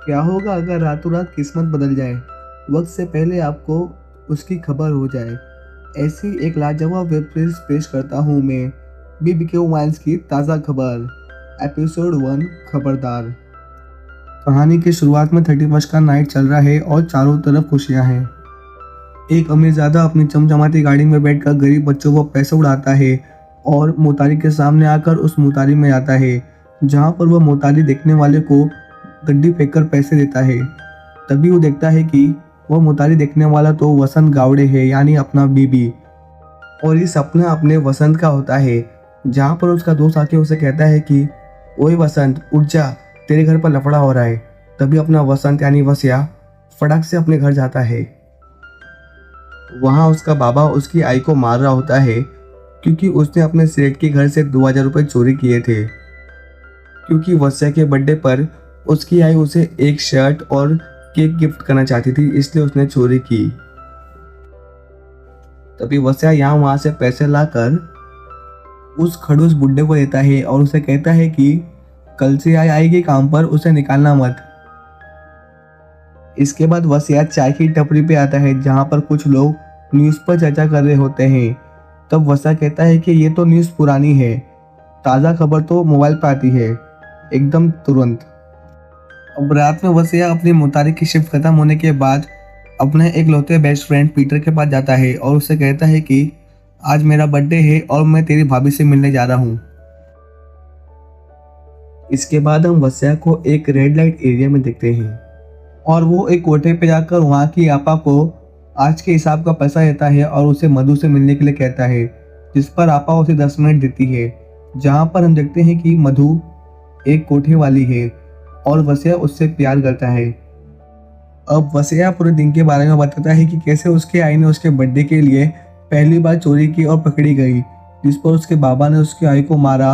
क्या होगा अगर रातों रात किस्मत बदल जाए, वक्त से पहले आपको उसकी खबर हो जाए। ऐसी एक लाजवाब वेब सीरीज पेश करता हूँ मैं, बीबीके वाइन्स की ताज़ा खबर। एपिसोड 1, खबरदार। कहानी की शुरुआत में 31 का नाइट चल रहा है और चारों तरफ खुशियां हैं। एक अमीरजादा अपनी चमचमाती गाड़ी में बैठकर गरीब बच्चों को पैसे उड़ाता है और मोतारी के सामने आकर उस मोतारी में आता है, जहाँ पर वह मोतारी देखने वाले को गड्डी फेंककर पैसे देता है। तभी वो देखता है कि वह मोतारी देखने वाला तो वसंत गावड़े है, यानी अपना बीबी। और ये सपना अपने वसंत का होता है, जहाँ पर उसका दोस्त आके उसे कहता है कि ओए वसंत, उठ जा, तेरे घर पर लफड़ा हो रहा है। तभी अपना वसंत यानी वसिया फटाक से अपने घर जाता है। वहाँ उसका बाबा उसकी आई को मार रहा होता है, क्योंकि उसने अपने सेठ के घर से 2000 रुपये चोरी किए थे। क्योंकि वसिया के बर्थडे पर उसकी आई उसे एक शर्ट और केक गिफ्ट करना चाहती थी, इसलिए उसने चोरी की। तभी वसिया यहाँ वहां से पैसे लाकर उस खड़ूस बुड्ढे को देता है और उसे कहता है कि कल से आई आएगी काम पर, उसे निकालना मत। इसके बाद वसिया चाय की टपरी पे आता है, जहाँ पर कुछ लोग न्यूज़ पर चर्चा कर रहे होते हैं। तब वसिया कहता है कि ये तो न्यूज़ पुरानी है, ताज़ा खबर तो मोबाइल पर आती है, एकदम तुरंत। अब रात में वसिया अपनी मोतारी की शिफ्ट खत्म होने के बाद अपने एक लौते बेस्ट फ्रेंड पीटर के पास जाता है और उससे कहता है कि आज मेरा बर्थडे है और मैं तेरी भाभी से मिलने जा रहा हूँ। इसके बाद हम वसिया को एक रेड लाइट एरिया में देखते हैं और वो एक कोठे पे जाकर वहाँ की आपा को आज के हिसाब का पैसा देता है और उसे मधु से मिलने के लिए कहता है, जिस पर आपा उसे 10 मिनट देती है। जहाँ पर हम देखते हैं कि मधु एक कोठे वाली है और वसिया उससे प्यार करता है। अब वसिया पूरे दिन के बारे में बताता है कि कैसे उसके आई ने उसके बर्थडे के लिए पहली बार चोरी की और पकड़ी गई, जिस पर उसके बाबा ने उसके आई को मारा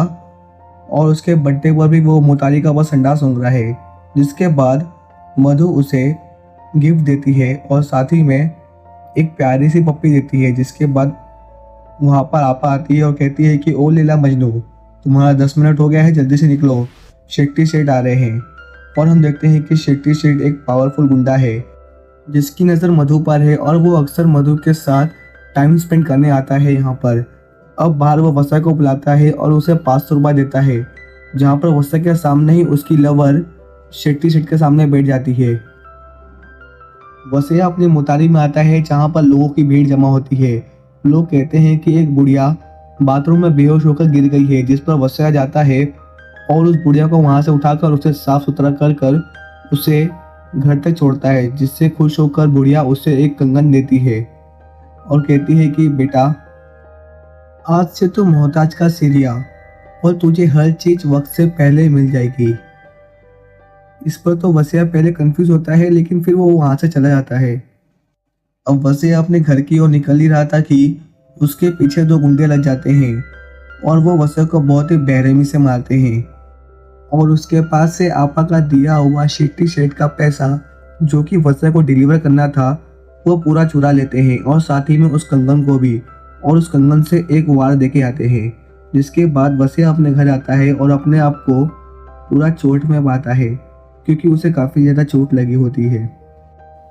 और उसके बर्थडे पर भी वो मोतारी का बस अंडा सूंघ रहा है। जिसके बाद मधु उसे गिफ्ट देती है और साथ ही में एक प्यारी सी पप्पी देती है। जिसके बाद वहाँ पर आपा आती है और कहती है कि ओ लीला मजनू, तुम्हारा 10 मिनट हो गया है, जल्दी से निकलो, शेट्टी सेठ आ रहे हैं। और हम देखते हैं कि शेट्टी सेठ एक पावरफुल गुंडा है जिसकी नज़र मधु पर है और वो अक्सर मधु के साथ टाइम स्पेंड करने आता है यहाँ पर। अब बाहर वो वसिया को बुलाता है और उसे 500 रुपये देता है, जहाँ पर वसिया के सामने ही उसकी लवर शेट्टी सेठ के सामने बैठ जाती है। वसिया अपनी मोतारी में आता है, जहाँ पर लोगों की भीड़ जमा होती है। लोग कहते हैं कि एक बुढ़िया बाथरूम में बेहोश होकर गिर गई है, जिस पर वसिया जाता है और उस बुढ़िया को वहां से उठाकर उसे साफ सुथरा कर कर उसे घर तक छोड़ता है, जिससे खुश होकर बुढ़िया उसे एक कंगन देती है और कहती है कि बेटा, आज से तू मोहताज का सिरिया और तुझे हर चीज वक्त से पहले मिल जाएगी। इस पर तो वसिया पहले कंफ्यूज होता है, लेकिन फिर वो वहां से चला जाता है। अब वसिया अपने घर की ओर निकल ही रहा था कि उसके पीछे 2 गुंडे लग जाते हैं और वो वसिया को बहुत ही बेरहमी से मारते हैं और उसके पास से आपा का दिया हुआ शेट्टी सेठ का पैसा, जो कि वसिया को डिलीवर करना था, वो पूरा चुरा लेते हैं और साथ ही में उस कंगन को भी, और उस कंगन से एक वार देके आते हैं। जिसके बाद वसिया अपने घर आता है और अपने आप को पूरा चोट में पाता है, क्योंकि उसे काफ़ी ज़्यादा चोट लगी होती है।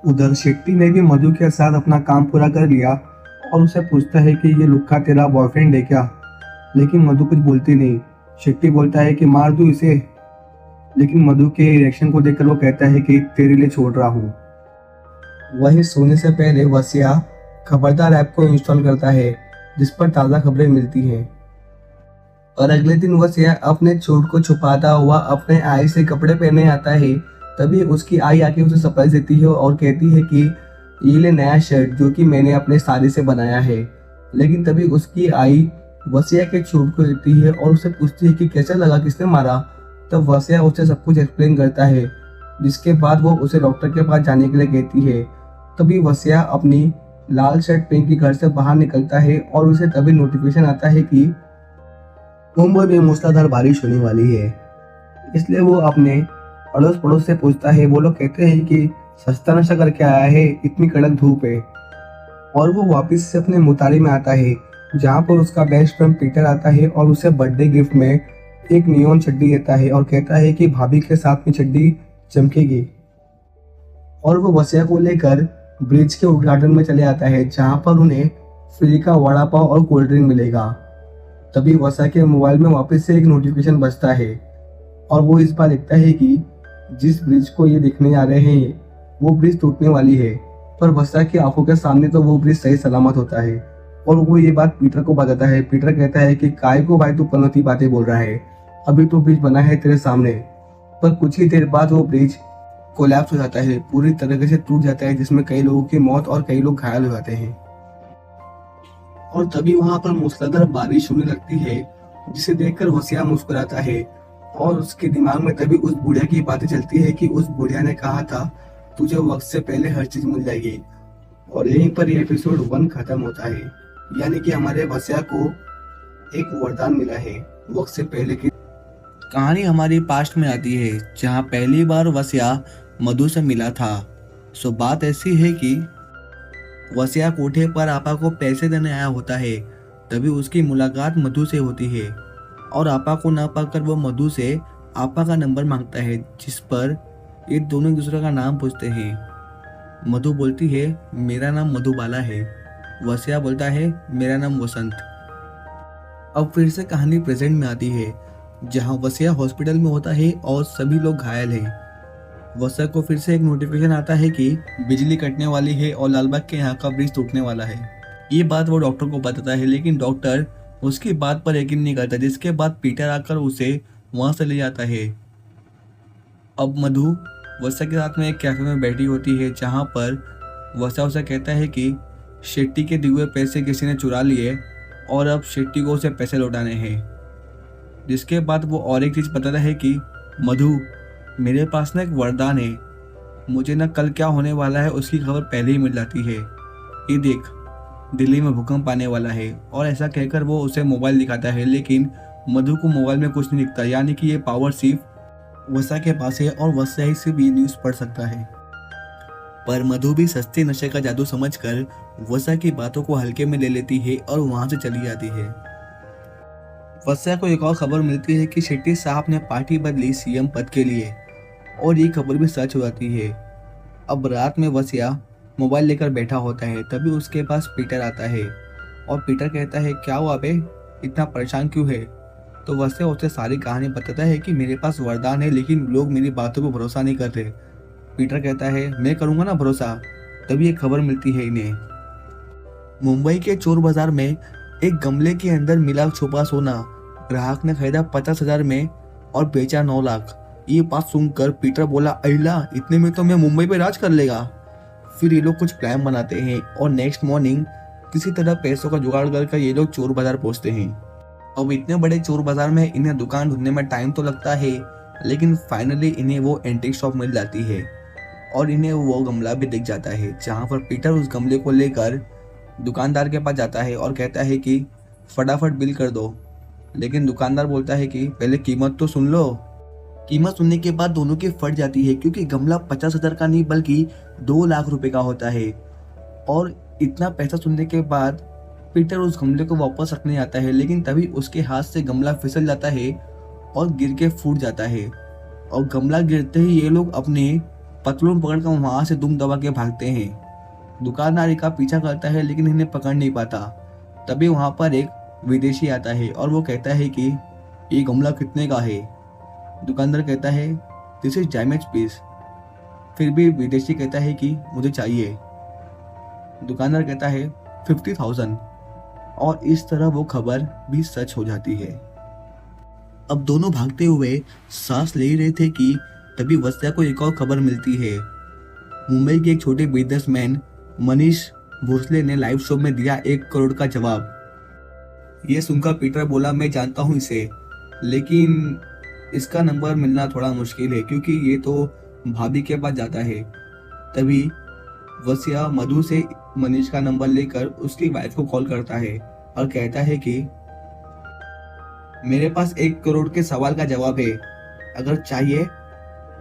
उधर शेट्टी ने भी मधु के साथ अपना काम पूरा कर लिया और उसे पूछता है कि ये लुक्का तेरा बॉयफ्रेंड है क्या, लेकिन मधु कुछ बोलती नहीं। शेट्टी बोलता है कि मार दूं इसे, लेकिन मधु के रिएक्शन को देखकर वो कहता है कि तेरे लिए छोड़ रहा हूँ। वहीं सोने से पहले वसिया खबरदार ऐप को इंस्टॉल करता है, जिस पर ताज़ा खबरें मिलती हैं। और अगले दिन वसिया अपने चोट को छुपाता हुआ अपने आई से कपड़े पहने आता है। तभी उसकी आई आके उसे सरप्राइज देती है और कहती है कि ये ले नया शर्ट, जो कि मैंने अपने साड़ी से बनाया है। लेकिन तभी उसकी आई वसिया के चोट को देखती है और उससे पूछती है कि कैसा लगा, किसने मारा। तब वसिया उसे सब कुछ एक्सप्लेन करता है, जिसके बाद वो उसे डॉक्टर के पास जाने के लिए कहती है। तभी वसिया अपनी लाल शर्ट पहन के घर से बाहर निकलता है और उसे तभी नोटिफिकेशन आता है कि मुंबई में मूसलाधार बारिश होने वाली है। इसलिए वो अपने अड़ोस पड़ोस से पूछता है। वो लोग कहते हैं कि सस्ता नशा करके आया है, इतनी कड़क धूप है। और वो वापस से अपने मोतारी में आता है, जहाँ पर उसका बेस्ट फ्रेंड पीटर आता है और उसे बर्थडे गिफ्ट में एक नियॉन चड्डी देता है और कहता है कि भाभी के साथ में चड्डी चमकेगी। और वो वसिया को लेकर ब्रिज के उद्घाटन में चले आता है, जहाँ पर उन्हें फ्री का वड़ा पाव और कोल्ड ड्रिंक मिलेगा। तभी वसिया के मोबाइल में वापस से एक नोटिफिकेशन बजता है और वो इस बार लिखता है कि जिस ब्रिज को ये देखने जा रहे हैं वो ब्रिज टूटने वाली है। पर वसिया की आंखों के सामने तो वो ब्रिज सही सलामत होता है और वो ये बात पीटर को बताता है। पीटर कहता है कि काय को भाई तू पनौती बातें बोल रहा है, अभी तो ब्रिज बना है तेरे सामने। पर कुछ ही देर बाद वो ब्रिज कोलैप्स हो जाता है, पूरी तरीके से टूट जाता है, जिसमें कई लोगों की मौत और कई लोग घायल हो जाते हैं। और तभी वहां पर मूसलाधार बारिश होने लगती है, जिसे देखकर वसिया मुस्कुराता है और उसके दिमाग में तभी उस बुढ़िया की बातें चलती है कि उस बुढ़िया ने कहा था तुझे वक्त से पहले हर चीज मिल जाएगी। और यहीं पर ये एपिसोड 1 खत्म होता है, यानी कि हमारे वसिया को एक वरदान मिला है वक्त से पहले की। कहानी हमारी पास्ट में आती है, जहाँ पहली बार वसिया मधु से मिला था। सो बात ऐसी है कि वसिया कोठे पर आपा को पैसे देने आया होता है, तभी उसकी मुलाकात मधु से होती है और आपा को ना पाकर वो मधु से आपा का नंबर मांगता है, जिस पर ये दोनों एक दूसरे का नाम पूछते हैं। मधु बोलती है मेरा नाम मधुबाला है, वसिया बोलता है मेरा नाम वसंत। अब फिर से कहानी प्रेजेंट में आती है, जहां वसिया हॉस्पिटल में होता है और सभी लोग घायल हैं। वसिया को फिर से एक नोटिफिकेशन आता है कि बिजली कटने वाली है और लालबाग के यहाँ का ब्रिज टूटने वाला है। ये बात वो डॉक्टर को बताता है, लेकिन डॉक्टर उसकी बात पर यकीन नहीं करता, जिसके बाद पीटर आकर उसे वहां से ले जाता है। अब मधु वसिया के साथ में एक कैफे में बैठी होती है, जहां पर वसिया उसे कहता है कि शेट्टी के दिए हुए पैसे किसी ने चुरा लिए और अब शेट्टी को उसे पैसे लौटाने हैं। जिसके बाद वो और एक चीज बताता है कि मधु मेरे पास ना एक वरदान है, मुझे ना कल क्या होने वाला है उसकी खबर पहले ही मिल जाती है। ये देख दिल्ली में भूकंप आने वाला है। और ऐसा कहकर वो उसे मोबाइल दिखाता है, लेकिन मधु को मोबाइल में कुछ नहीं दिखता, यानी कि ये पावर सिर्फ वसिया के पास है और वसिया ही सिर्फ ये न्यूज पढ़ सकता है। पर मधु भी सस्ते नशे का जादू समझकर वसिया की बातों को हल्के में ले लेती है और वहां से चली जाती है। वसिया को एक और खबर मिलती है कि शेट्टी साहब ने पार्टी बदली सीएम पद के लिए, और ये खबर भी सच हो जाती है। अब रात में वसिया मोबाइल लेकर बैठा होता है, तभी उसके पास पीटर आता है और पीटर कहता है क्या हुआ बे, इतना परेशान क्यों है। तो वसिया उसे सारी कहानी बताता है कि मेरे पास वरदान है, लेकिन लोग मेरी बातों पर भरोसा नहीं कर रहे। पीटर कहता है मैं करूंगा ना भरोसा। तभी एक खबर मिलती है इन्हें, मुंबई के चोर बाजार में एक गमले के अंदर मिला छुपा सोना ग्राहक ने खरीदा 50,000 में और बेचा 9 लाख। ये बात सुनकर पीटर बोला अल्लाह, इतने में तो मैं मुंबई पे राज कर लेगा। फिर ये लोग कुछ प्लान बनाते हैं और नेक्स्ट मॉर्निंग किसी तरह पैसों का जुगाड़ कर ये लोग चोर बाजार पहुंचते हैं। अब इतने बड़े चोर बाजार में इन्हें दुकान ढूंढने में टाइम तो लगता है, लेकिन फाइनली इन्हें वो एंटीक शॉप मिल जाती है और इन्हें वो गमला भी दिख जाता है, जहाँ पर पीटर उस गमले को लेकर दुकानदार के पास जाता है और कहता है कि फटाफट बिल कर दो। लेकिन दुकानदार बोलता है कि पहले कीमत तो सुन लो। कीमत सुनने के बाद दोनों की फट जाती है, क्योंकि गमला 50,000 का नहीं बल्कि 2 लाख रुपए का होता है। और इतना पैसा सुनने के बाद पीटर उस गमले को वापस रखने आता है, लेकिन तभी उसके हाथ से गमला फिसल जाता है और गिर के फूट जाता है। और गमला गिरते ही ये लोग अपने पतलून पकड़कर वहां से दुम दबा के भागते हैं। दुकानदार का पीछा करता है, लेकिन इन्हें पकड़ नहीं पाता। तभी वहां पर एक विदेशी आता है और वो कहता है कि ये गमला कितने का है। दुकानदार कहता है दिस इज डैमेज पीस। फिर भी विदेशी कहता है कि मुझे चाहिए। दुकानदार कहता है 50,000। और इस तरह वो खबर भी सच हो जाती है। अब दोनों भागते हुए सांस ले रहे थे कि तभी वसिया को एक और खबर मिलती है। मुंबई के एक छोटे बिजनेसमैन मनीष भोसले ने लाइव शो में दिया 1 करोड़ का जवाब। ये सुनकर पीटर बोला मैं जानता हूं इसे, लेकिन इसका नंबर मिलना थोड़ा मुश्किल है, क्योंकि ये तो भाभी के पास जाता है। तभी वसिया मधु से मनीष का नंबर लेकर उसकी वाइफ को कॉल करता है और कहता है कि मेरे पास 1 करोड़ के सवाल का जवाब है, अगर चाहिए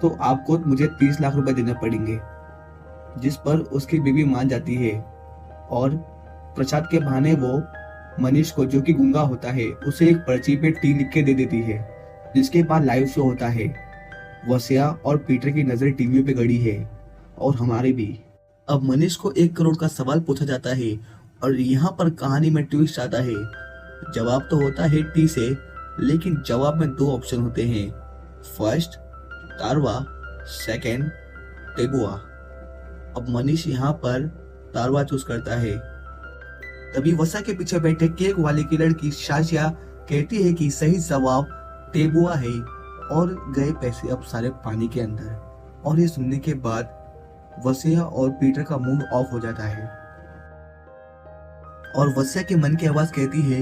तो आपको मुझे 30 लाख रुपए देने पड़ेंगे। जिस पर उसकी बीवी मान जाती है और प्रसाद के बहाने वो मनीष को, जो कि गूंगा होता है, उसे एक पर्ची पे टी लिख के दे देती है। जिसके बाद लाइव शो होता है। वसिया और पीटर की नजर टीवी पे गड़ी है और हमारे भी। अब मनीष को 1 करोड़ का सवाल पूछा जाता है और यहाँ पर कहानी में ट्विस्ट आता है। जवाब तो होता है टी से, लेकिन जवाब में 2 ऑप्शन होते हैं। फर्स्ट तारवा, सेकंड टेबुआ। अब मनीष यहाँ पर तारवा चूज करता है। तभी वसा के पीछे बैठे केक वाले की लड़की शाजिया कहती है कि सही जवाब टेबुआ है और गए पैसे अब सारे पानी के अंदर। और ये सुनने के बाद वसिया और पीटर का मूड ऑफ हो जाता है और वसिया के मन की आवाज कहती है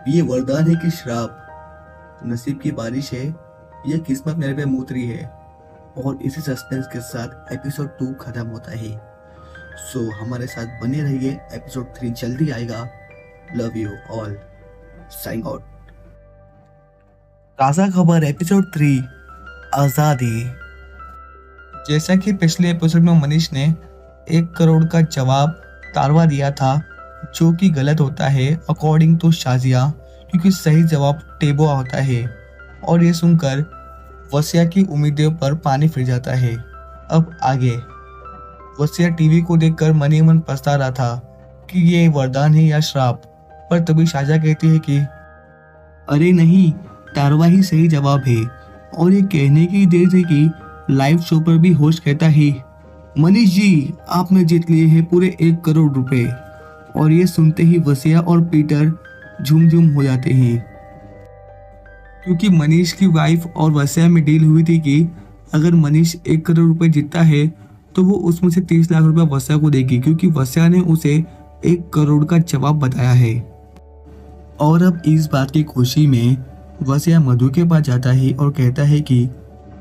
ये वरदान है कि श्राप, नसीब की बारिश है, ये किस्मत मेरे पे उतरी है। और इसी सस्पेंस के साथ एपिसोड 2 खत्म होता है। सो हमारे साथ बने रहिए, एपिसोड 3 जल्दी आएगा। Love you all, signing out. ताज़ा खबर एपिसोड 3 आज़ादी। जैसा कि पिछले एपिसोड में मनीष ने 1 करोड़ का जवाब तारवा दिया था, जो कि गलत होता है अकॉर्डिंग टू शाजिया, क्योंकि सही जवाब टेबुआ होता है। और ये सुनकर वसिया की उम्मीदों पर पानी फिर जाता है। अब आगे वसिया टीवी को देखकर मन ही मन पछता रहा था कि ये वरदान है या श्राप। पर तभी शाजिया कहती है कि अरे नहीं, तारवा ही सही जवाब है। और ये कहने की देर थी कि लाइव शो पर भी होस्ट कहता है मनीष जी आपने जीत लिए हैं पूरे 1 करोड़ रुपए। और ये सुनते ही वसिया और पीटर झूम झूम हो जाते हैं, क्योंकि मनीष की वाइफ और वसिया में डील हुई थी कि अगर मनीष 1 करोड़ रुपए जीतता है तो वो उसमें से 30 लाख रुपए वसिया को देगी, क्योंकि वसिया ने उसे 1 करोड़ का जवाब बताया है। और अब इस बात की खुशी में वसिया मधु के पास जाता है और कहता है कि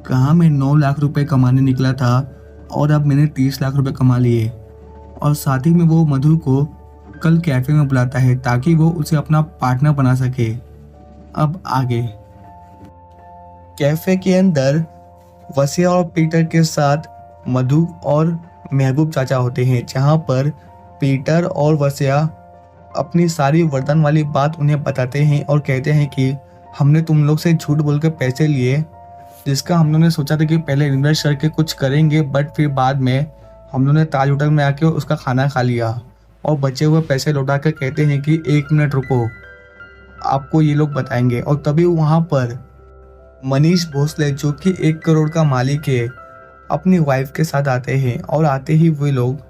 कहाँ मैं 9 लाख रुपए कमाने निकला था और अब मैंने 30 लाख रुपए कमा लिए। और साथ ही में वो मधु को कल कैफे में बुलाता है ताकि वो उसे अपना पार्टनर बना सके। अब आगे कैफे के अंदर वसिया और पीटर के साथ मधु और महबूब चाचा होते हैं, जहाँ पर पीटर और वसिया अपनी सारी वरदान वाली बात उन्हें बताते हैं और कहते हैं कि हमने तुम लोग से झूठ बोलकर पैसे लिए, जिसका हम लोगों ने सोचा था कि पहले इन्वेस्ट करके कुछ करेंगे, बट फिर बाद में हम लोगों ने ताज होटल में आके उसका खाना खा लिया। और बचे हुए पैसे लौटा कर कहते हैं कि 1 मिनट रुको, आपको ये लोग बताएंगे। और तभी वहाँ पर मनीष भोसले, जो कि 1 करोड़ का मालिक है, अपनी वाइफ के साथ आते हैं। और आते ही वे लोग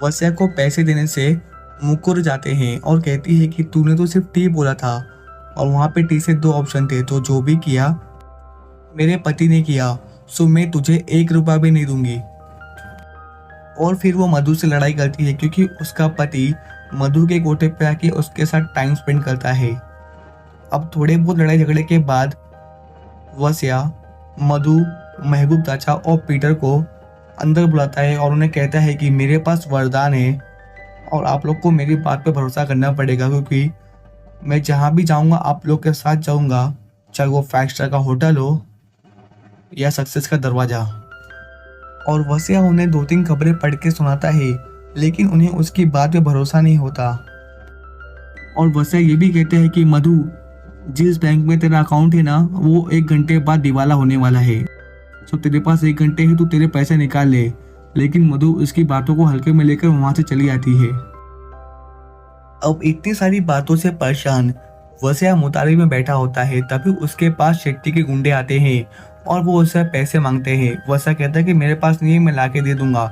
वसिया को पैसे देने से मुकर जाते हैं और कहती है कि तूने तो सिर्फ टी बोला था और वहाँ पे टी से 2 ऑप्शन थे, तो जो भी किया मेरे पति ने किया, सो मैं तुझे 1 रुपया भी नहीं दूंगी। और फिर वो मधु से लड़ाई करती है, क्योंकि उसका पति मधु के कोठे पे आके उसके साथ टाइम स्पेंड करता है। अब थोड़े बहुत लड़ाई झगड़े के बाद वसिया मधु, महबूब चाचा और पीटर को अंदर बुलाता है और उन्हें कहता है कि मेरे पास वरदान है और आप लोग को मेरी बात पे भरोसा करना पड़ेगा, क्योंकि मैं जहाँ भी जाऊँगा आप लोग के साथ जाऊँगा, चाहे वो 5 स्टार का होटल हो या सक्सेस का दरवाजा। और वसिया उन्हें 2-3 खबरें पढ़ के सुनाता है, लेकिन उन्हें उसकी बात पे भरोसा नहीं होता। और वसिया ये भी कहते हैं कि मधु, जिस बैंक में तेरा अकाउंट है ना, वो 1 घंटे बाद दिवाला होने वाला है, तो तेरे पास 1 घंटे है, तू तेरे पैसे निकाल ले। लेकिन मधु उसकी बातों को हल्के में लेकर वहां से चली जाती है। अब इतनी सारी बातों से परेशान वसिया मुतारी में बैठा होता है, तभी उसके पास शेट्टी के गुंडे आते हैं और वो उससे पैसे मांगते हैं। वसिया कहता है कि मेरे पास नहीं है, मैं लाके दे दूंगा,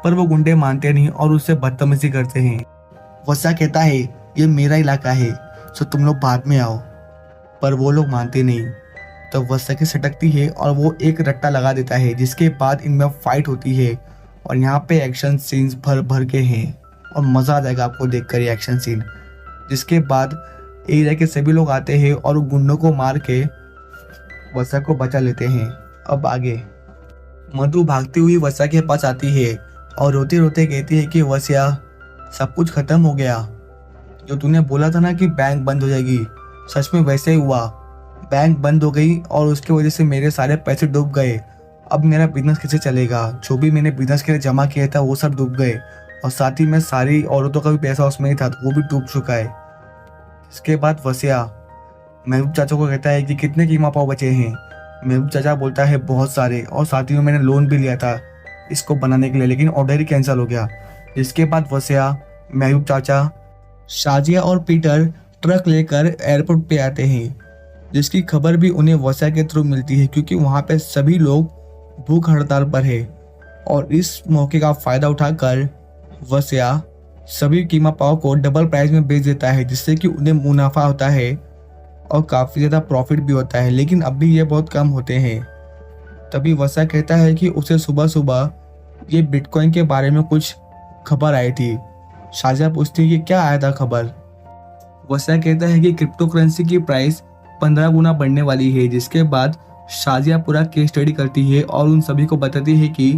पर वो गुंडे मानते नहीं और उससे बदतमीजी करते हैं। वसिया कहता है ये मेरा इलाका है, सो तुम लोग बाद में आओ, पर वो लोग मानते नहीं। तो वसिया की सटकती है और वो एक रट्टा लगा देता है, जिसके बाद इनमें फाइट होती है। और यहाँ पे एक्शन सीन्स भर भर के हैं और मज़ा आ जाएगा आपको देखकर ये एक्शन सीन। जिसके बाद एरिया के सभी लोग आते हैं और गुंडों को मार के वसिया को बचा लेते हैं। अब आगे मधु भागती हुई वसिया के पास आती है और रोते रोते कहती है कि वसिया, सब कुछ खत्म हो गया, जो तूने बोला था ना कि बैंक बंद हो जाएगी, सच में वैसे ही हुआ। बैंक बंद हो गई और उसकी वजह से मेरे सारे पैसे डूब गए। अब मेरा बिजनेस कैसे चलेगा? जो भी मैंने बिजनेस के लिए जमा किया था वो सब डूब गए, और साथ ही में सारी औरतों का भी पैसा उसमें ही था, तो वो भी डूब चुका है। इसके बाद वसिया महबूब चाचा को कहता है कि कितने कीमा पाव बचे हैं। महबूब चाचा बोलता है बहुत सारे, और साथ ही में मैंने लोन भी लिया था इसको बनाने के लिए, लेकिन ऑर्डर ही कैंसिल हो गया। इसके बाद वसिया, महबूब चाचा, शाजिया और पीटर ट्रक लेकर एयरपोर्ट पे आते हैं, जिसकी खबर भी उन्हें वसिया के थ्रू मिलती है क्योंकि वहाँ पे सभी लोग भूख हड़ताल पर है। और इस मौके का फ़ायदा उठाकर वसिया सभी कीमा पाव को डबल प्राइस में बेच देता है, जिससे कि उन्हें मुनाफा होता है और काफ़ी ज़्यादा प्रॉफिट भी होता है, लेकिन अब भी ये बहुत कम होते हैं। तभी वसिया कहता है कि उसे सुबह सुबह ये बिटकॉइन के बारे में कुछ खबर आई थी। शाजिया पूछती है कि क्या आया था खबर। वसिया कहता है कि क्रिप्टो करेंसी की प्राइस 15 गुना बढ़ने वाली है, जिसके बाद शाजिया पूरा केस स्टडी करती है और उन सभी को बताती है कि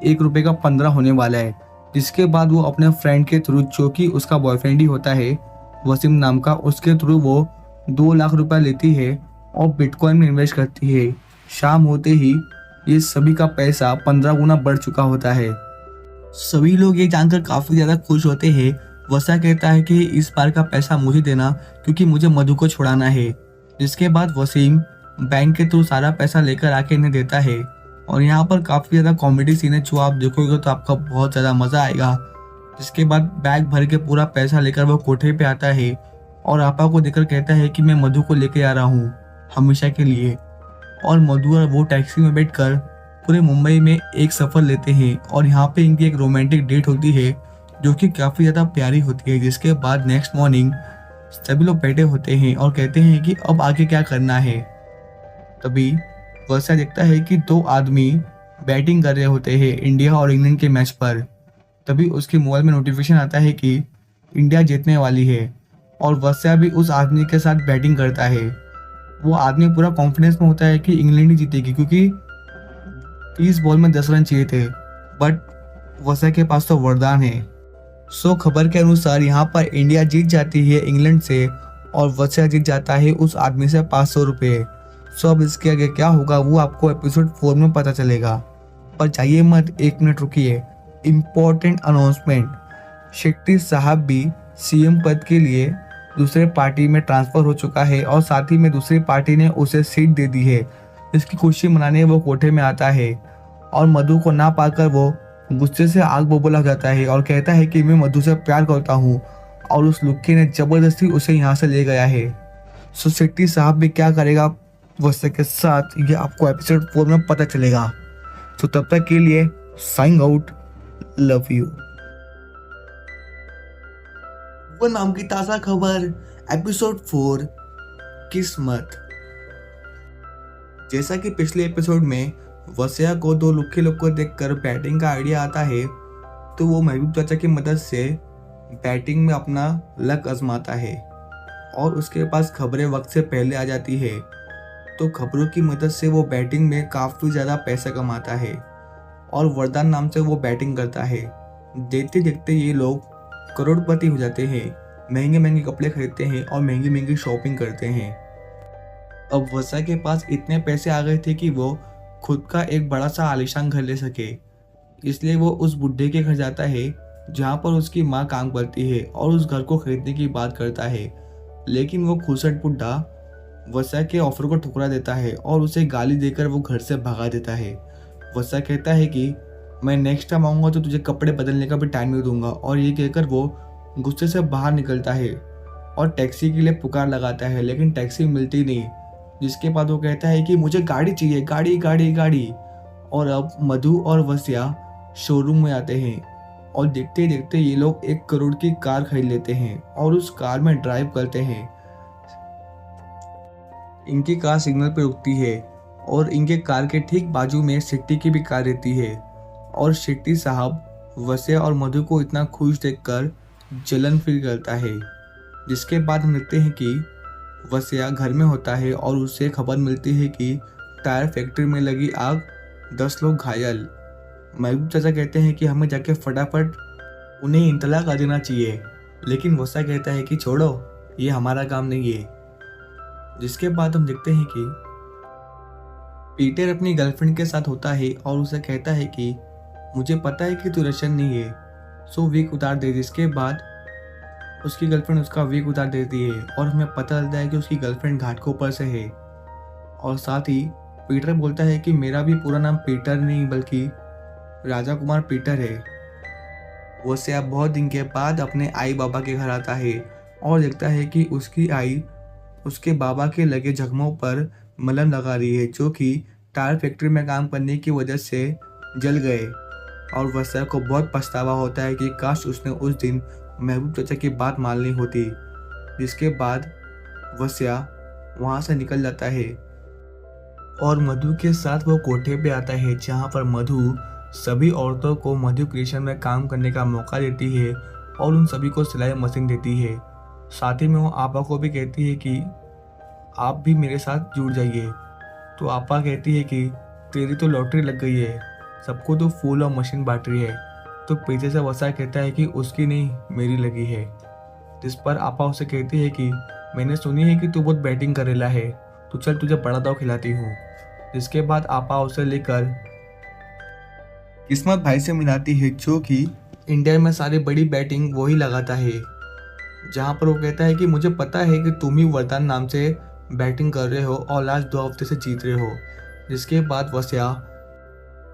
1 रुपये का 15 होने वाला है। जिसके बाद वो अपने फ्रेंड के थ्रू, जो कि उसका बॉयफ्रेंड ही होता है वसीम नाम का, उसके थ्रू वो 2 लाख रुपया लेती है और बिटकॉइन में इन्वेस्ट करती है। शाम होते ही ये सभी का पैसा 15 गुना बढ़ चुका होता है। सभी लोग ये जानकर काफ़ी ज़्यादा खुश होते हैं। वसिया कहता है कि इस बार का पैसा मुझे देना क्योंकि मुझे मधु को छुड़ाना है। जिसके बाद वसीम बैंक के थ्रू सारा पैसा लेकर आके इन्हें देता है और यहाँ पर काफ़ी ज़्यादा कॉमेडी सीन है, जो आप देखोगे तो आपका बहुत ज़्यादा मज़ा आएगा। जिसके बाद बैग भर के पूरा पैसा लेकर वो कोठे पे आता है और आपा को देखकर कहता है कि मैं मधु को लेके आ रहा हूँ हमेशा के लिए। और मधु और वो टैक्सी में बैठकर पूरे मुंबई में एक सफ़र लेते हैं और यहाँ पे इनकी एक रोमांटिक डेट होती है जो कि काफ़ी ज़्यादा प्यारी होती है। जिसके बाद नेक्स्ट मॉर्निंग सभी लोग बैठे होते हैं और कहते हैं कि अब आगे क्या करना है। तभी वसिया देखता है कि 2 आदमी बैटिंग कर रहे होते हैं इंडिया और इंग्लैंड के मैच पर। तभी उसके मोबाइल में नोटिफिकेशन आता है कि इंडिया जीतने वाली है और वसिया भी उस आदमी के साथ बैटिंग करता है। वो आदमी पूरा कॉन्फिडेंस में होता है कि इंग्लैंड ही जीतेगी क्योंकि 30 बॉल में 10 रन चाहिए थे, बट वसिया के पास तो वरदान है। सो खबर के अनुसार यहाँ पर इंडिया जीत जाती है इंग्लैंड से और वसिया जीत जाता है उस आदमी से 500 रुपये। सो अब इसके आगे क्या होगा वो आपको एपिसोड 4 में पता चलेगा। पर जाइए मत, 1 मिनट रुकिए। इम्पोर्टेंट अनाउंसमेंट, शेट्टी साहब भी सीएम पद के लिए दूसरे पार्टी में ट्रांसफ़र हो चुका है और साथ ही में दूसरी पार्टी ने उसे सीट दे दी है। इसकी खुशी मनाने वो कोठे में आता है और मधु को ना पाकर वो गुस्से से आग बबूला हो जाता है और कहता है कि मैं मधु से प्यार करता हूँ और उस लुक्की ने ज़बरदस्ती उसे यहाँ से ले गया है। सो शेट्टी साहब भी क्या करेगा वसिया के साथ, ये आपको एपिसोड 4 में पता चलेगा। तो तब तक के लिए साइंग आउट, लव यू। वो नाम की ताज़ा खबर एपिसोड 4 किस्मत। जैसा कि पिछले एपिसोड में वसिया को 2 लुक्खे लोग को देखकर बैटिंग का आइडिया आता है, तो वो महबूब चाचा की मदद से बैटिंग में अपना लक आजमाता है और उसके पास खबरें वक्त से पहले आ जाती है। तो खबरों की मदद से वो बैटिंग में काफ़ी ज़्यादा पैसा कमाता है और वरदान नाम से वो बैटिंग करता है। देखते देखते ये लोग करोड़पति हो जाते हैं, महंगे महंगे कपड़े खरीदते हैं और महंगी महंगी शॉपिंग करते हैं। अब वसिया के पास इतने पैसे आ गए थे कि वो खुद का एक बड़ा सा आलीशान घर ले सके। इसलिए वो उस बुढ़े के घर जाता है जहाँ पर उसकी माँ काम करती है और उस घर को खरीदने की बात करता है। लेकिन वो खुसट बुढ़ा वसिया के ऑफर को ठुकरा देता है और उसे गाली देकर वो घर से भगा देता है। वसिया कहता है कि मैं नेक्स्ट टाइम आऊँगा तो तुझे कपड़े बदलने का भी टाइम नहीं दूंगा, और ये कहकर वो गुस्से से बाहर निकलता है और टैक्सी के लिए पुकार लगाता है, लेकिन टैक्सी मिलती नहीं। जिसके बाद वो कहता है कि मुझे गाड़ी चाहिए, गाड़ी गाड़ी गाड़ी। और अब मधु और वसिया शोरूम में आते हैं और देखते देखते ये लोग 1 करोड़ की कार खरीद लेते हैं और उस कार में ड्राइव करते हैं। इनकी कार सिग्नल पर रुकती है और इनके कार के ठीक बाजू में शेट्टी की भी कार रहती है और शेट्टी साहब वसिया और मधु को इतना खुश देखकर जलन फील करता है। जिसके बाद हम देखते हैं कि वसिया घर में होता है और उसे खबर मिलती है कि टायर फैक्ट्री में लगी आग, 10 लोग घायल। महबूब चाचा कहते हैं कि हमें जाके फटाफट उन्हें इंतला कर देना चाहिए, लेकिन वसिया कहता है कि छोड़ो, ये हमारा काम नहीं है। जिसके बाद हम देखते हैं कि पीटर अपनी गर्लफ्रेंड के साथ होता है और उसे कहता है कि मुझे पता है कि तू रशियन नहीं है, सो वीक उतार दे। जिसके बाद उसकी गर्लफ्रेंड उसका वीक उतार देती है और हमें पता चलता है कि उसकी गर्लफ्रेंड घाटकोपर से है। और साथ ही पीटर बोलता है कि मेरा भी पूरा नाम पीटर नहीं बल्कि राजा कुमार पीटर है। वस्या बहुत दिन के बाद अपने आई बाबा के घर आता है और देखता है कि उसकी आई उसके बाबा के लगे जख्मों पर मलहम लगा रही है, जो कि टायर फैक्ट्री में काम करने की वजह से जल गए। और वस्या को बहुत पछतावा होता है कि काश उसने उस दिन महबूब चाचा की बात मान ली होती। जिसके बाद वस्या वहाँ से निकल जाता है और मधु के साथ वो कोठे पे आता है, जहाँ पर मधु सभी औरतों को मधु क्रिएशन में काम करने का मौका देती है और उन सभी को सिलाई मशीन देती है। साथ ही में वो आपा को भी कहती है कि आप भी मेरे साथ जुड़ जाइए। तो आपा कहती है कि तेरी तो लॉटरी लग गई है, सबको तो फूल और मशीन बांट रही है। तो पीछे से वसा कहता है कि उसकी नहीं, मेरी लगी है। जिस पर आपा उसे कहती है कि मैंने सुनी है कि तू बहुत बैटिंग करेला है, तो चल तुझे बड़ा दाव खिलाती हूँ। जिसके बाद आपा उसे लेकर किस्मत भाई से मिलाती है, जो कि इंडिया में सारी बड़ी बैटिंग वही लगाता है। जहाँ पर वो कहता है कि मुझे पता है कि तुम ही वरदान नाम से बैटिंग कर रहे हो और लास्ट 2 हफ्ते से जीत रहे हो। जिसके बाद वस्या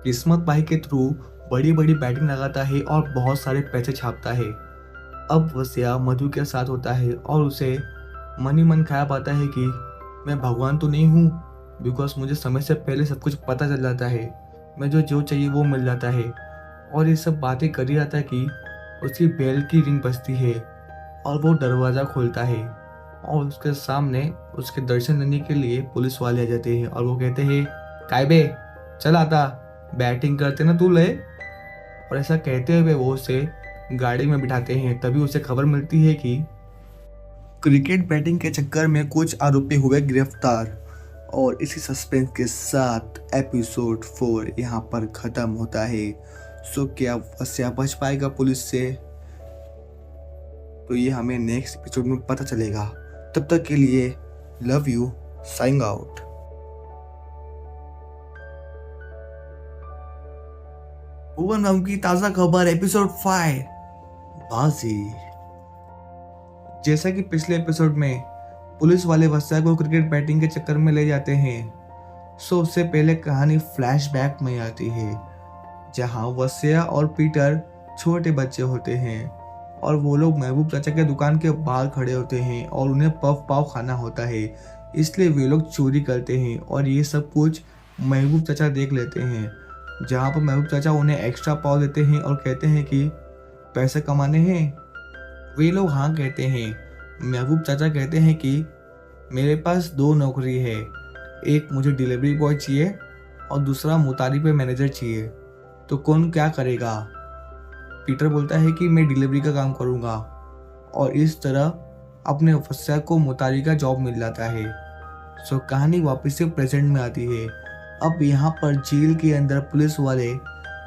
किस्मत भाई के थ्रू बड़ी बड़ी बैटिंग लगाता है और बहुत सारे पैसे छापता है। अब वस्या मधु के साथ होता है और उसे मन ही मन खाया पाता है कि मैं भगवान तो नहीं हूँ, बिकॉज मुझे समय से पहले सब कुछ पता चल जाता है, मैं जो चाहिए वो मिल जाता है। और ये सब बातें कर ही रहता है कि उसकी बेल की रिंग बजती है और वो दरवाज़ा खोलता है और उसके सामने उसके दर्शन लेने के लिए पुलिस वाले आ जाते हैं और वो कहते हैं, कायबे चल आता, बैटिंग करते ना तू ले। और ऐसा कहते हुए वो उसे गाड़ी में बिठाते हैं। तभी उसे खबर मिलती है कि क्रिकेट बैटिंग के चक्कर में कुछ आरोपी हुए गिरफ्तार। और इसी सस्पेंस के साथ एपिसोड 4 यहाँ पर ख़त्म होता है। सो क्या वस्या बच पाएगा पुलिस से, तो ये हमें नेक्स्ट एपिसोड में पता चलेगा। तब तक के लिए लव यू, साइंग आउट। भुवन बाबू की ताज़ा खबर एपिसोड 5 बाजी। जैसा कि पिछले एपिसोड में पुलिस वाले वस्या को क्रिकेट बैटिंग के चक्कर में ले जाते हैं, सो उससे पहले कहानी फ्लैशबैक में आती है, जहां वस्या और पीटर छोटे बच्चे होते हैं और वो लोग महबूब चाचा के दुकान के बाहर खड़े होते हैं और उन्हें पफ पाव खाना होता है, इसलिए वे लोग चोरी करते हैं और ये सब कुछ महबूब चाचा देख लेते हैं। जहाँ पर महबूब चाचा उन्हें एक्स्ट्रा पाव देते हैं और कहते हैं कि पैसे कमाने हैं। वे लोग हाँ कहते हैं। महबूब चाचा कहते हैं कि मेरे पास 2 नौकरी है, एक मुझे डिलीवरी बॉय चाहिए और दूसरा मुतारी पे मैनेजर चाहिए, तो कौन क्या करेगा। पीटर बोलता है कि मैं डिलीवरी का काम करूँगा और इस तरह अपने वस्या को मुतारी का जॉब मिल जाता है। सो कहानी वापस से प्रेजेंट में आती है। अब यहाँ पर जेल के अंदर पुलिस वाले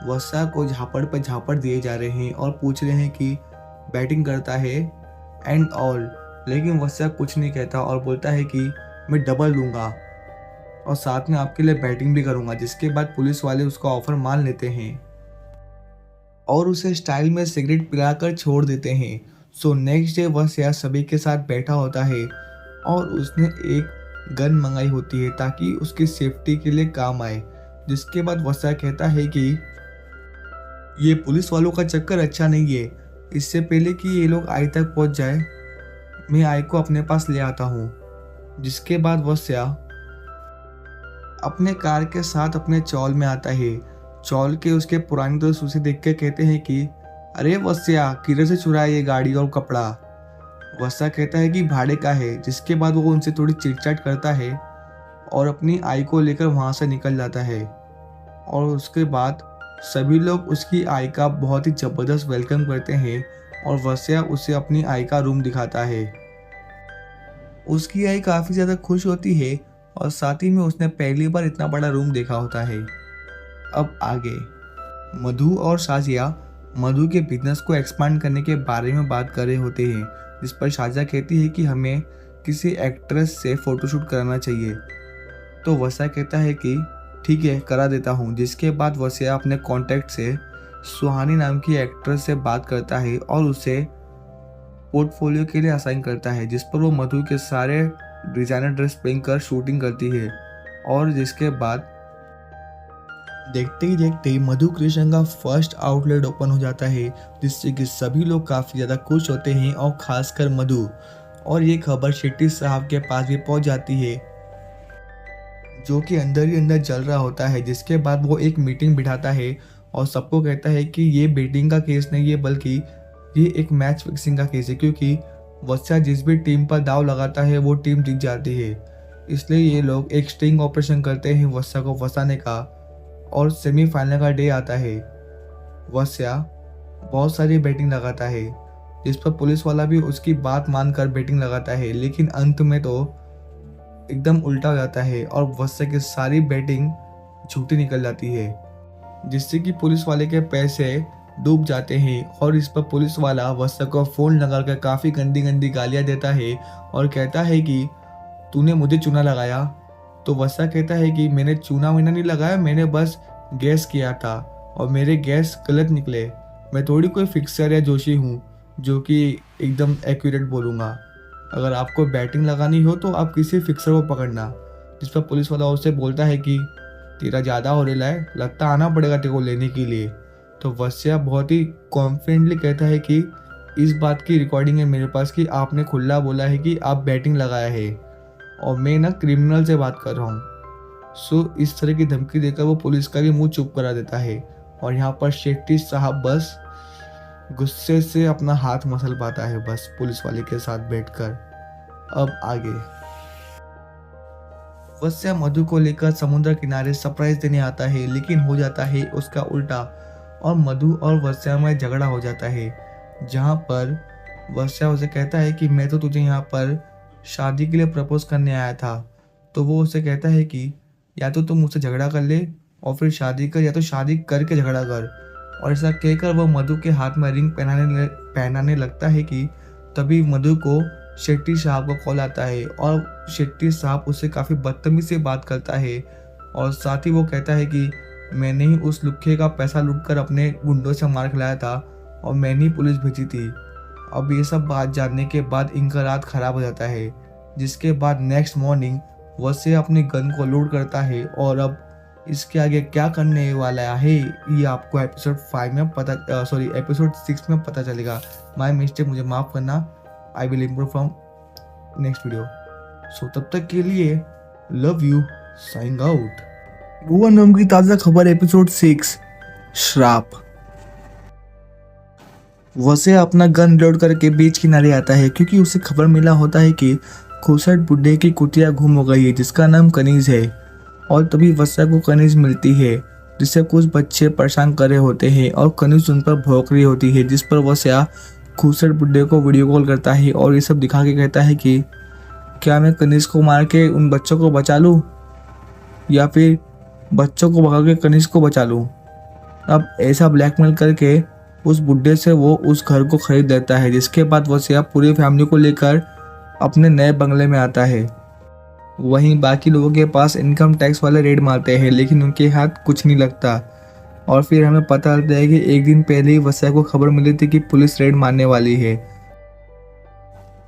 वस्या को झापड़ पे झापड़ दिए जा रहे हैं और पूछ रहे हैं कि बैटिंग करता है एंड ऑल, लेकिन वस्या कुछ नहीं कहता और बोलता है कि मैं डबल दूंगा और साथ में आपके लिए बैटिंग भी करूंगा। जिसके बाद पुलिस वाले उसका ऑफर मान लेते हैं और उसे स्टाइल में सिगरेट पिलाकर छोड़ देते हैं। सो नेक्स्ट डे वस्या सभी के साथ बैठा होता है और उसने एक गन मंगाई होती है ताकि उसकी सेफ्टी के लिए काम आए। जिसके बाद वस्या कहता है कि ये पुलिस वालों का चक्कर अच्छा नहीं है, इससे पहले कि ये लोग आई तक पहुंच जाए मैं आई को अपने पास ले आता हूँ। जिसके बाद वस्या अपने कार के साथ अपने चौल में आता है। चौल के उसके पुराने दोस्त उसे देख के कहते हैं कि अरे वस्या किधर से चुराया ये गाड़ी और कपड़ा। वस्या कहता है कि भाड़े का है। जिसके बाद वो उनसे थोड़ी चिटचाट करता है और अपनी आई को लेकर वहाँ से निकल जाता है और उसके बाद सभी लोग उसकी आई का बहुत ही ज़बरदस्त वेलकम करते हैं और वस्या उसे अपनी आई का रूम दिखाता है। उसकी आई काफ़ी ज़्यादा खुश होती है और साथ ही में उसने पहली बार इतना बड़ा रूम देखा होता है। अब आगे मधु और शाजिया मधु के बिजनेस को एक्सपांड करने के बारे में बात कर रहे होते हैं, जिस पर शाजिया कहती है कि हमें किसी एक्ट्रेस से फ़ोटोशूट कराना चाहिए। तो वस्या कहता है कि ठीक है करा देता हूँ। जिसके बाद वस्या अपने कॉन्टैक्ट से सुहानी नाम की एक्ट्रेस से बात करता है और उसे पोर्टफोलियो के लिए असाइन करता है, जिस पर वो मधु के सारे डिज़ाइनर ड्रेस पहनकर शूटिंग करती है। और जिसके बाद देखते ही देखते ही मधु क्रिएशन का फर्स्ट आउटलेट ओपन हो जाता है, जिससे कि सभी लोग काफ़ी ज़्यादा खुश होते हैं और खासकर मधु। और ये खबर शेट्टी साहब के पास भी पहुंच जाती है, जो कि अंदर ही अंदर जल रहा होता है। जिसके बाद वो एक मीटिंग बिठाता है और सबको कहता है कि ये बेटिंग का केस नहीं है, बल्कि ये एक मैच फिक्सिंग का केस है, क्योंकि वत्सा जिस भी टीम पर दाव लगाता है वो टीम जीत जाती है। इसलिए ये लोग एक स्टिंग ऑपरेशन करते हैं वत्सा को फंसाने का। और सेमीफाइनल का डे आता है। वत्सा बहुत सारी बेटिंग लगाता है, जिस पर पुलिस वाला भी उसकी बात मानकर बेटिंग लगाता है, लेकिन अंत में तो एकदम उल्टा हो जाता है और वत्सा की सारी बेटिंग झूठी निकल जाती है, जिससे कि पुलिस वाले के पैसे डूब जाते हैं। और इस पर पुलिस वाला वत्सा को फोन लगाकर काफ़ी गंदी गंदी गालियां देता है और कहता है कि तूने मुझे चूना लगाया। तो वत्सा कहता है कि मैंने चूना वीना नहीं लगाया, मैंने बस गैस किया था और मेरे गैस गलत निकले। मैं थोड़ी कोई फिक्सर या जोशी हूँ जो कि एकदम एक्यूरेट बोलूँगा। अगर आपको बैटिंग लगानी हो तो आप किसी फिक्सर को पकड़ना। जिस पर पुलिस वाला उससे बोलता है कि तेरा ज़्यादा हो रहा है, लगता आना पड़ेगा तेरे को लेने के लिए। तो वत्सा बहुत ही कॉन्फिडेंटली कहता है कि इस बात की रिकॉर्डिंग है मेरे पास कि आपने खुला बोला है कि आप बैटिंग लगाया है और मैं ना क्रिमिनल से बात कर रहा हूँ। सो इस तरह की धमकी देकर वो पुलिस का भी मुंह चुप करा देता है। और यहाँ पर शेट्टी साहब बस गुस्से से अपना हाथ मसल पाता है बस पुलिस वाले के साथ बैठकर। अब आगे वत्सा मधु को लेकर समुद्र किनारे सरप्राइज देने आता है, लेकिन हो जाता है उसका उल्टा और मधु और वत्सा में झगड़ा हो जाता है, जहाँ पर वत्सा उसे कहता है कि मैं तो तुझे यहाँ पर शादी के लिए प्रपोज करने आया था। तो वो उसे कहता है कि या तो तुम मुझसे झगड़ा कर ले और फिर शादी कर, या तो शादी करके झगड़ा कर। और ऐसा कहकर वो मधु के हाथ में रिंग पहनाने लगता है कि तभी मधु को शेट्टी साहब का कॉल आता है और शेट्टी साहब उससे काफ़ी बदतमीजी से बात करता है। और साथ ही वो कहता है कि मैंने ही उस लुक्खे का पैसा लूटकर अपने गुंडों से मार खिलाया था और मैंने ही पुलिस भेजी थी। अब ये सब बात जानने के बाद इनका रात खराब हो जाता है, जिसके बाद नेक्स्ट मॉर्निंग वत्सा अपने गन को लोड करता है। और अब इसके आगे क्या करने वाला है ये आपको एपिसोड 5 में एपिसोड 6 में पता चलेगा। माय मिस्टेक, मुझे माफ़ करना। I will improve from next video. So तब तक के लिए love you, saying out. Goa नाम की ताज़ा खबर एपिसोड 6 श्राप। वत्सा अपना गन लोड करके बीच किनारे आता है, क्योंकि उसे खबर मिला होता है कि खूसट बुड्ढे की कुतिया गुम हो गई है, जिसका नाम कनीज है। और तभी वत्सा को कनीज मिलती है, जिससे कुछ बच्चे परेशान कर रहे होते हैं और कनीज उन पर भौंक रही होती है। जिस पर वत्सा खूसट बुड्ढे को वीडियो कॉल करता है और ये सब दिखा के कहता है कि क्या मैं कनीज को मार के उन बच्चों को बचा लूँ या फिर बच्चों को भगा के कनीज को बचा लूँ। अब ऐसा ब्लैकमेल करके उस बुड्ढे से वो उस घर को खरीद लेता है, जिसके बाद वत्सा पूरी फैमिली को लेकर अपने नए बंगले में आता है। वहीं बाकी लोगों के पास इनकम टैक्स वाले रेड मारते हैं, लेकिन उनके हाथ कुछ नहीं लगता। और फिर हमें पता चलता है कि एक दिन पहले ही वत्सा को खबर मिली थी कि पुलिस रेड मारने वाली है,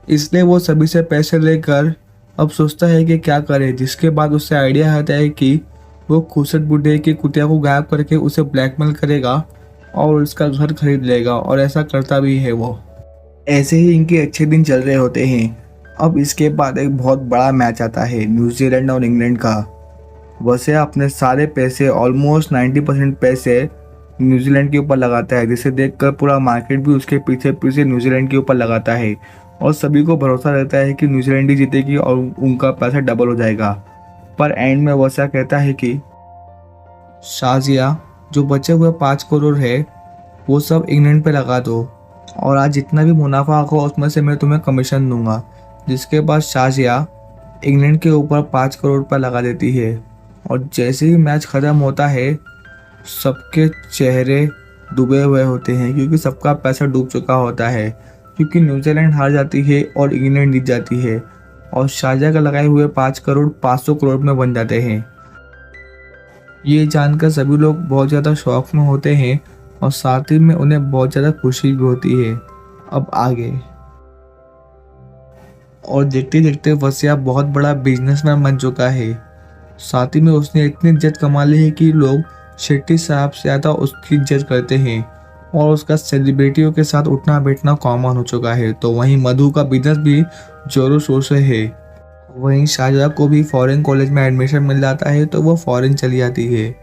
इसलिए वो सभी से पैसे लेकर अब सोचता है कि क्या करे। जिसके बाद उससे आइडिया आता है कि वो खूसट बुड्ढे की कुतिया को गायब करके उसे ब्लैकमेल करेगा और उसका घर खरीद लेगा, और ऐसा करता भी है वो। ऐसे ही इनके अच्छे दिन चल रहे होते हैं। अब इसके बाद एक बहुत बड़ा मैच आता है न्यूजीलैंड और इंग्लैंड का। वत्सा अपने सारे पैसे, ऑलमोस्ट 90% पैसे न्यूजीलैंड के ऊपर लगाता है, जिसे देखकर पूरा मार्केट भी उसके पीछे पीछे न्यूजीलैंड के ऊपर लगाता है और सभी को भरोसा रहता है कि न्यूजीलैंड ही जीतेगी और उनका पैसा डबल हो जाएगा। पर एंड में वत्सा कहता है कि शाजिया, जो बचे हुए 5 करोड़ है वो सब इंग्लैंड पे लगा दो और आज जितना भी मुनाफा होगा उसमें से मैं तुम्हें कमीशन दूंगा। जिसके बाद शाजिया इंग्लैंड के ऊपर 5 करोड़ रुपये लगा देती है। और जैसे ही मैच ख़त्म होता है सबके चेहरे डूबे हुए होते हैं, क्योंकि सबका पैसा डूब चुका होता है, क्योंकि न्यूजीलैंड हार जाती है और इंग्लैंड जीत जाती है और शाजिया का लगाए हुए 5 करोड़ 500 करोड़ में बन जाते हैं। ये जानकर सभी लोग बहुत ज़्यादा शौक में होते हैं और साथ ही में उन्हें बहुत ज़्यादा खुशी भी होती है। अब आगे और देखते देखते वत्सा बहुत बड़ा बिजनेसमैन बन चुका है। साथ ही में उसने इतनी इज्जत कमा ली है कि लोग शेट्टी साहब ज़्यादा उसकी इज्जत करते हैं और उसका सेलिब्रिटियों के साथ उठना बैठना कॉमन हो चुका है। तो वहीं मधु का बिजनेस भी जोरों शोर से है। वहीं शारदा को भी फॉरेन कॉलेज में एडमिशन मिल जाता है तो वो फॉरेन चली जाती है।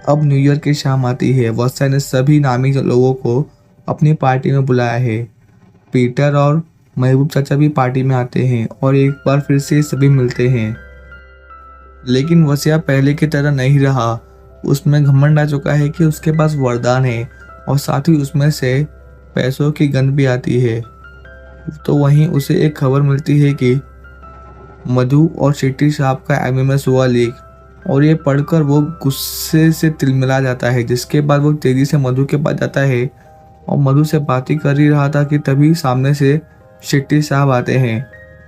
अब न्यू ईयर की शाम आती है। वत्सा ने सभी नामी लोगों को अपनी पार्टी में बुलाया है। पीटर और महबूब चाचा भी पार्टी में आते हैं और एक बार फिर से सभी मिलते हैं। लेकिन वसिया पहले की तरह नहीं रहा। उसमें घमंड आ चुका है कि उसके पास वरदान है और साथ ही उसमें से पैसों की गंध भी आती है। तो वहीं उसे एक खबर मिलती है कि मधु और शेट्टी साहब का एमएमएस हुआ लीक और ये पढ़कर वो गुस्से से तिलमिला जाता है। जिसके बाद वो तेजी से मधु के पास जाता है और मधु से बात ही कर ही रहा था कि तभी सामने से शेट्टी साहब आते हैं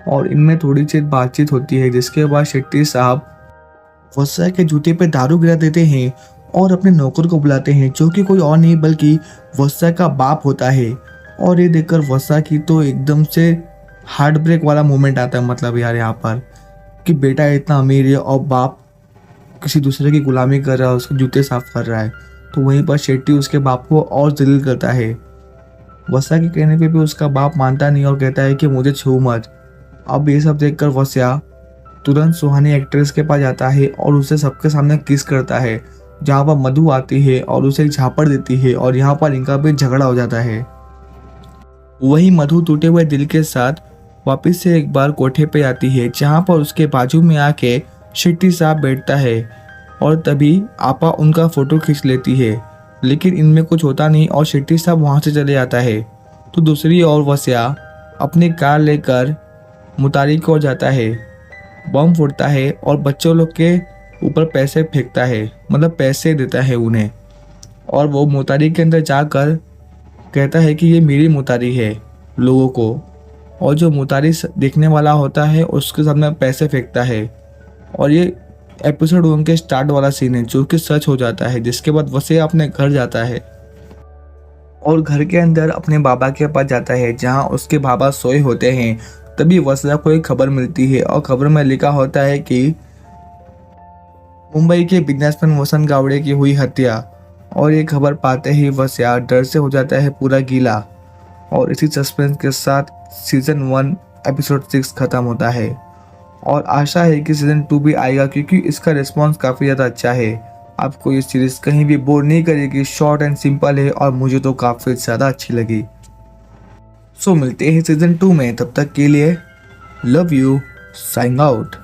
और इनमें थोड़ी सी बातचीत होती है। जिसके बाद शेट्टी साहब वत्सा के जूते पे दारू गिरा देते हैं और अपने नौकर को बुलाते हैं जो कि कोई और नहीं बल्कि वत्सा का बाप होता है। और ये देखकर वत्सा की तो एकदम से हार्ट ब्रेक वाला मोमेंट आता है। मतलब यार यहाँ पर कि बेटा इतना अमीर है और बाप किसी दूसरे की गुलामी कर रहा है, उसके जूते साफ कर रहा है। तो वहीं पर शेट्टी उसके बाप को और जलील करता है। वत्सा के कहने पे भी उसका बाप मानता नहीं और कहता है कि मुझे छू मत। अब ये सब देखकर वत्सा तुरंत सुहानी एक्ट्रेस के पास जाता है और उसे सबके सामने किस करता है, जहाँ पर मधु आती है और उसे एक झापड़ देती है और यहाँ पर इनका भी झगड़ा हो जाता है। वही मधु टूटे हुए दिल के साथ वापस से एक बार कोठे पे आती है जहाँ पर उसके बाजू में आके शेट्टी साहब बैठता है और तभी आपा उनका फोटो खींच लेती है। लेकिन इनमें कुछ होता नहीं और शेट्टी साहब वहाँ से चले जाता है। तो दूसरी ओर वस्या अपनी कार लेकर मुतारी की ओर जाता है, बम फोड़ता है और बच्चों लोग के ऊपर पैसे फेंकता है, मतलब पैसे देता है उन्हें। और वो मुतारी के अंदर जाकर कहता है कि ये मेरी मुतारी है लोगों को, और जो मुतारी देखने वाला होता है उसके सामने पैसे फेंकता है। और ये एपिसोड उनके स्टार्ट वाला सीन है जो कि सच हो जाता है। जिसके बाद वसे अपने घर जाता है और घर के अंदर अपने बाबा के पास जाता है जहाँ उसके बाबा सोए होते हैं। तभी वसला को एक खबर मिलती है और खबर में लिखा होता है कि मुंबई के बिजनेसमैन वसंत गावड़े की हुई हत्या। और ये खबर पाते ही वस्या डर से हो जाता है पूरा गीला। और इसी सस्पेंस के साथ सीजन 1 एपिसोड 6 खत्म होता है और आशा है कि सीजन 2 भी आएगा क्योंकि इसका रिस्पॉन्स काफ़ी ज़्यादा अच्छा है। आपको ये सीरीज़ कहीं भी बोर नहीं करेगी, शॉर्ट एंड सिंपल है और मुझे तो काफ़ी ज़्यादा अच्छी लगी। सो मिलते हैं सीजन 2 में, तब तक के लिए लव यू, साइनिंग आउट।